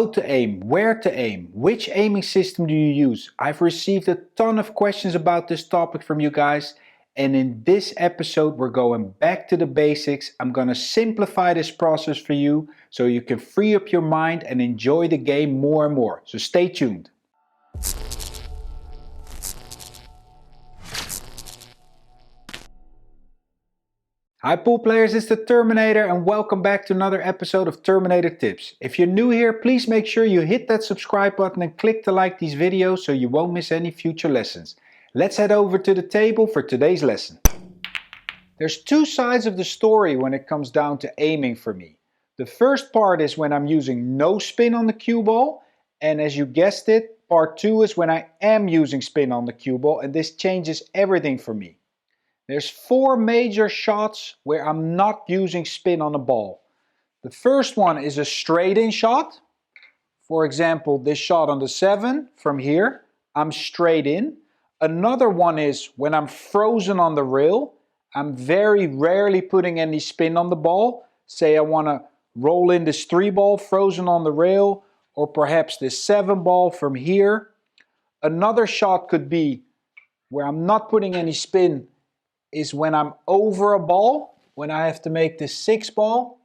How to aim, where to aim, which aiming system do you use? I've received a ton of questions about this topic from you guys, and in this episode we're going back to the basics. I'm gonna simplify this process for you so you can free up your mind and enjoy the game more and more. So stay tuned. Hi pool players, it's the Terminator and welcome back to another episode of Terminator Tips. If you're new here, please make sure you hit that subscribe button and click to like these videos so you won't miss any future lessons. Let's head over to the table for today's lesson. There's two sides of the story when it comes down to aiming for me. The first part is when I'm using no spin on the cue ball, and as you guessed it, part two is when I am using spin on the cue ball, and this changes everything for me. There's four major shots where I'm not using spin on the ball. The first one is a straight in shot. For example, this shot on the 7 from here, I'm straight in. Another one is when I'm frozen on the rail. I'm very rarely putting any spin on the ball. Say I want to roll in this 3 ball frozen on the rail, or perhaps this 7 ball from here. Another shot could be where I'm not putting any spin is when I'm over a ball, when I have to make this 6 ball.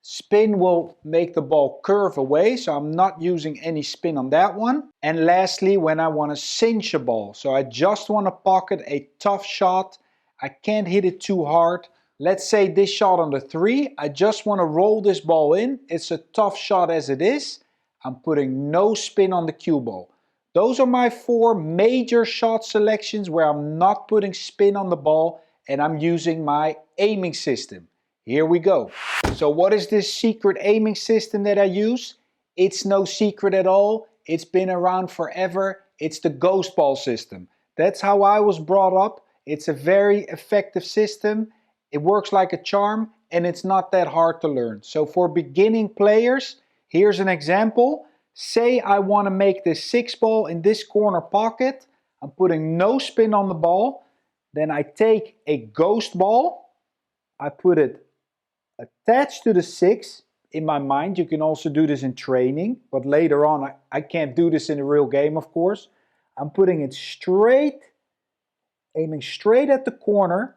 Spin will make the ball curve away, so I'm not using any spin on that one. And lastly, when I want to cinch a ball, so I just want to pocket a tough shot. I can't hit it too hard. Let's say this shot on the 3, I just want to roll this ball in. It's a tough shot as it is. I'm putting no spin on the cue ball. Those are my 4 major shot selections where I'm not putting spin on the ball and I'm using my aiming system. Here we go. So what is this secret aiming system that I use? It's no secret at all. It's been around forever. It's the ghost ball system. That's how I was brought up. It's a very effective system. It works like a charm and it's not that hard to learn. So for beginning players, here's an example. Say I want to make this 6 ball in this corner pocket. I'm putting no spin on the ball. Then I take a ghost ball, I put it attached to the 6 in my mind. You can also do this in training, but later on I can't do this in a real game, of course. I'm putting it straight, aiming straight at the corner,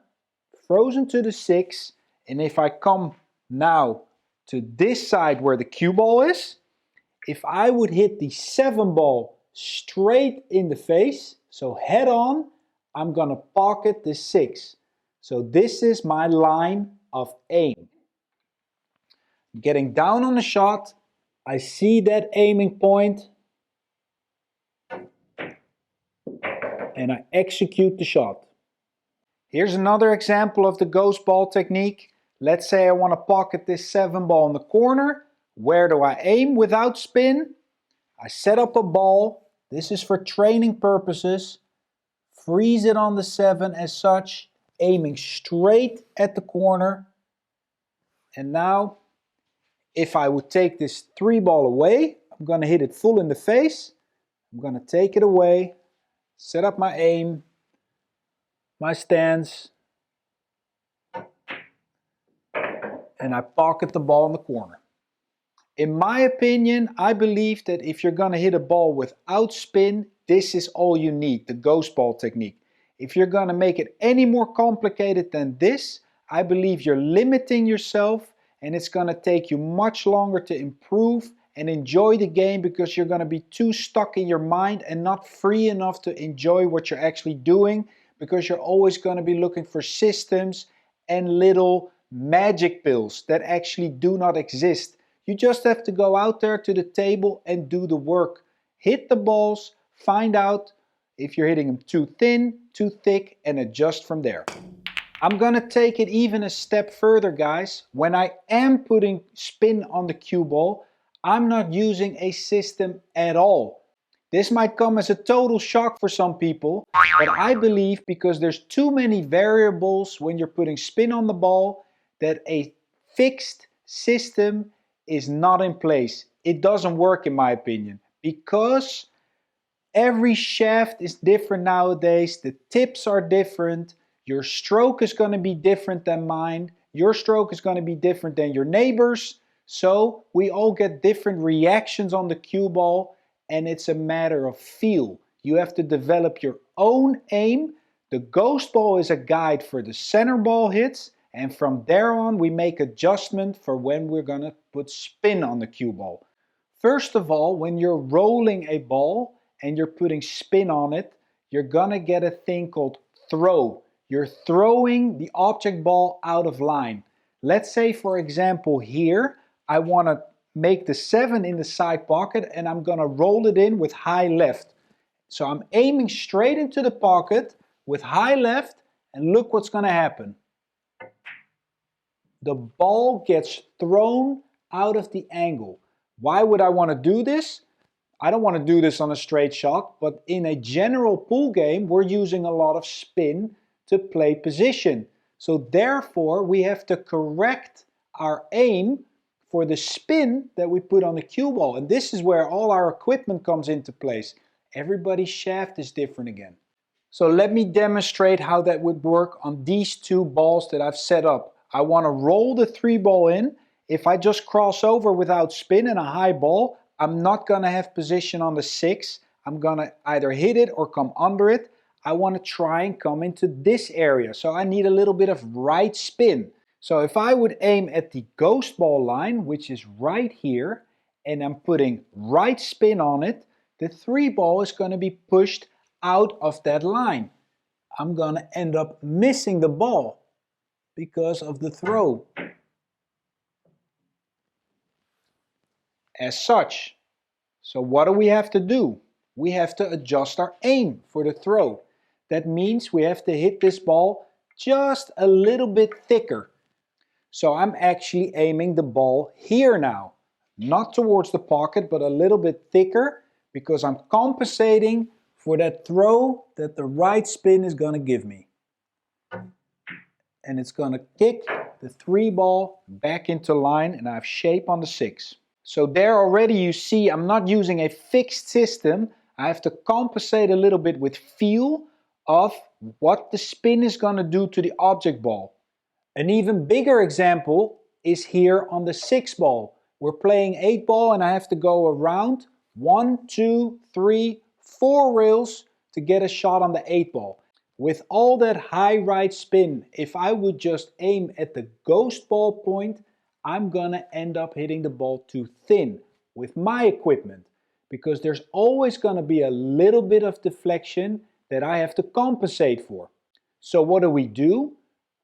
frozen to the 6, and if I come now to this side where the cue ball is, if I would hit the 7 ball straight in the face, so head on, I'm gonna pocket the 6. So this is my line of aim. Getting down on the shot, I see that aiming point and I execute the shot. Here's another example of the ghost ball technique. Let's say I want to pocket this 7 ball in the corner. Where do I aim without spin? I set up a ball. This is for training purposes. Freeze it on the 7 as such, aiming straight at the corner. And now, if I would take this 3 ball away, I'm going to hit it full in the face. I'm going to take it away, set up my aim, my stance, and I pocket the ball in the corner. In my opinion, I believe that if you're going to hit a ball without spin, this is all you need, the ghost ball technique. If you're going to make it any more complicated than this, I believe you're limiting yourself and it's going to take you much longer to improve and enjoy the game because you're going to be too stuck in your mind and not free enough to enjoy what you're actually doing because you're always going to be looking for systems and little magic pills that actually do not exist. You just have to go out there to the table and do the work. Hit the balls, find out if you're hitting them too thin, too thick, and adjust from there. I'm gonna take it even a step further, guys. When I am putting spin on the cue ball, I'm not using a system at all. This might come as a total shock for some people, but I believe because there's too many variables when you're putting spin on the ball that a fixed system is not in place. It doesn't work in my opinion because every shaft is different nowadays, the tips are different, your stroke is going to be different than mine, your stroke is going to be different than your neighbor's, So we all get different reactions on the cue ball, and it's a matter of feel. You have to develop your own aim. The ghost ball is a guide for the center ball hits, and from there on we make adjustment for when we're gonna put spin on the cue ball. First of all, when you're rolling a ball and you're putting spin on it, you're gonna get a thing called throw. You're throwing the object ball out of line. Let's say, for example, here, I wanna make the 7 in the side pocket and I'm gonna roll it in with high left. So I'm aiming straight into the pocket with high left, and look what's gonna happen. The ball gets thrown out of the angle. Why would I want to do this? I don't want to do this on a straight shot, but in a general pool game, we're using a lot of spin to play position. So therefore, we have to correct our aim for the spin that we put on the cue ball. And this is where all our equipment comes into place. Everybody's shaft is different again. So let me demonstrate how that would work on these two balls that I've set up. I want to roll the 3 ball in. If I just cross over without spin and a high ball, I'm not going to have position on the 6. I'm going to either hit it or come under it. I want to try and come into this area. So I need a little bit of right spin. So if I would aim at the ghost ball line, which is right here, and I'm putting right spin on it, the 3 ball is going to be pushed out of that line. I'm going to end up missing the ball because of the throw. As such. So what do we have to do? We have to adjust our aim for the throw. That means we have to hit this ball just a little bit thicker. So I'm actually aiming the ball here now. Not towards the pocket, but a little bit thicker, because I'm compensating for that throw that the right spin is going to give me. And it's going to kick the 3 ball back into line, and I have shape on the 6. So there already you see I'm not using a fixed system. I have to compensate a little bit with feel of what the spin is going to do to the object ball. An even bigger example is here on the 6 ball. We're playing 8 ball and I have to go around 1, 2, 3, 4 rails to get a shot on the 8 ball. With all that high right spin, if I would just aim at the ghost ball point, I'm gonna end up hitting the ball too thin with my equipment, because there's always gonna be a little bit of deflection that I have to compensate for. So what do?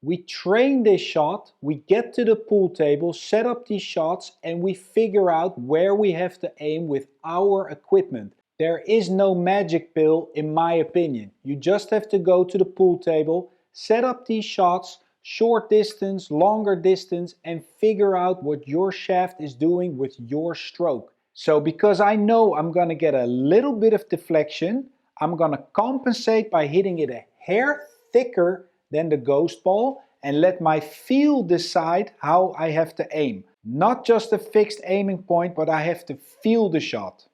We train this shot, we get to the pool table, set up these shots, and we figure out where we have to aim with our equipment. There is no magic pill, in my opinion. You just have to go to the pool table, set up these shots, short distance, longer distance, and figure out what your shaft is doing with your stroke. So because I know I'm going to get a little bit of deflection, I'm going to compensate by hitting it a hair thicker than the ghost ball, and let my feel decide how I have to aim. Not just a fixed aiming point, but I have to feel the shot.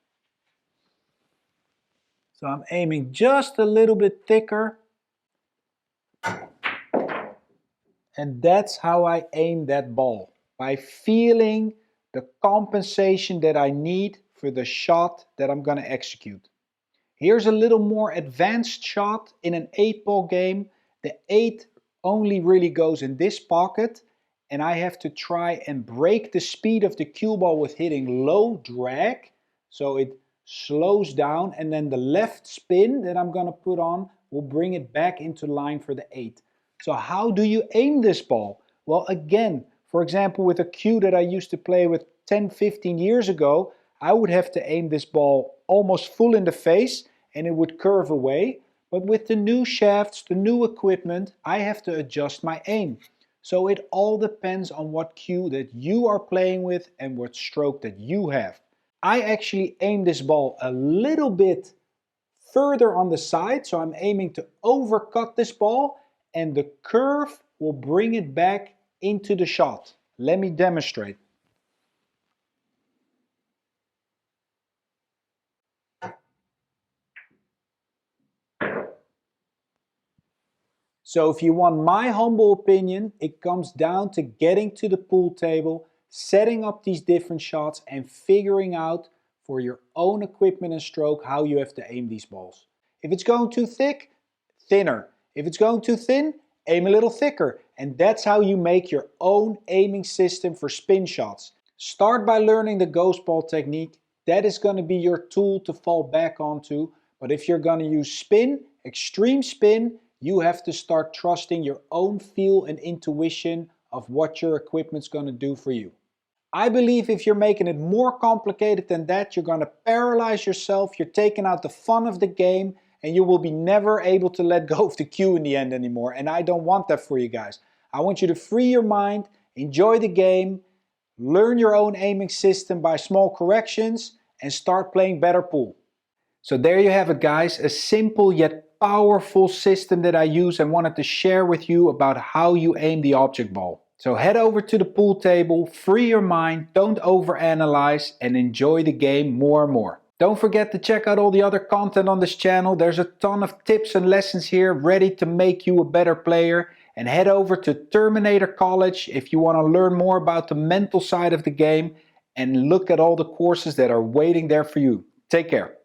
So I'm aiming just a little bit thicker, and that's how I aim that ball, by feeling the compensation that I need for the shot that I'm going to execute. Here's a little more advanced shot in an 8 ball game. The 8 only really goes in this pocket, and I have to try and break the speed of the cue ball with hitting low drag, so it slows down, and then the left spin that I'm going to put on will bring it back into line for the 8. So how do you aim this ball? Well, again, for example, with a cue that I used to play with 10-15 years ago, I would have to aim this ball almost full in the face and it would curve away. But with the new shafts, the new equipment, I have to adjust my aim. So it all depends on what cue that you are playing with and what stroke that you have. I actually aim this ball a little bit further on the side, so I'm aiming to overcut this ball, and the curve will bring it back into the shot. Let me demonstrate. So if you want my humble opinion, it comes down to getting to the pool table, setting up these different shots and figuring out for your own equipment and stroke how you have to aim these balls. If it's going too thick, thinner. If it's going too thin, aim a little thicker. And that's how you make your own aiming system for spin shots. Start by learning the ghost ball technique. That is going to be your tool to fall back onto. But if you're going to use spin, extreme spin, you have to start trusting your own feel and intuition of what your equipment's going to do for you. I believe if you're making it more complicated than that, you're going to paralyze yourself, you're taking out the fun of the game, and you will be never able to let go of the cue in the end anymore. And I don't want that for you guys. I want you to free your mind, enjoy the game, learn your own aiming system by small corrections, and start playing better pool. So there you have it, guys, a simple yet powerful system that I use and wanted to share with you about how you aim the object ball. So head over to the pool table, free your mind, don't overanalyze, and enjoy the game more and more. Don't forget to check out all the other content on this channel. There's a ton of tips and lessons here ready to make you a better player. And head over to Terminator College if you want to learn more about the mental side of the game and look at all the courses that are waiting there for you. Take care.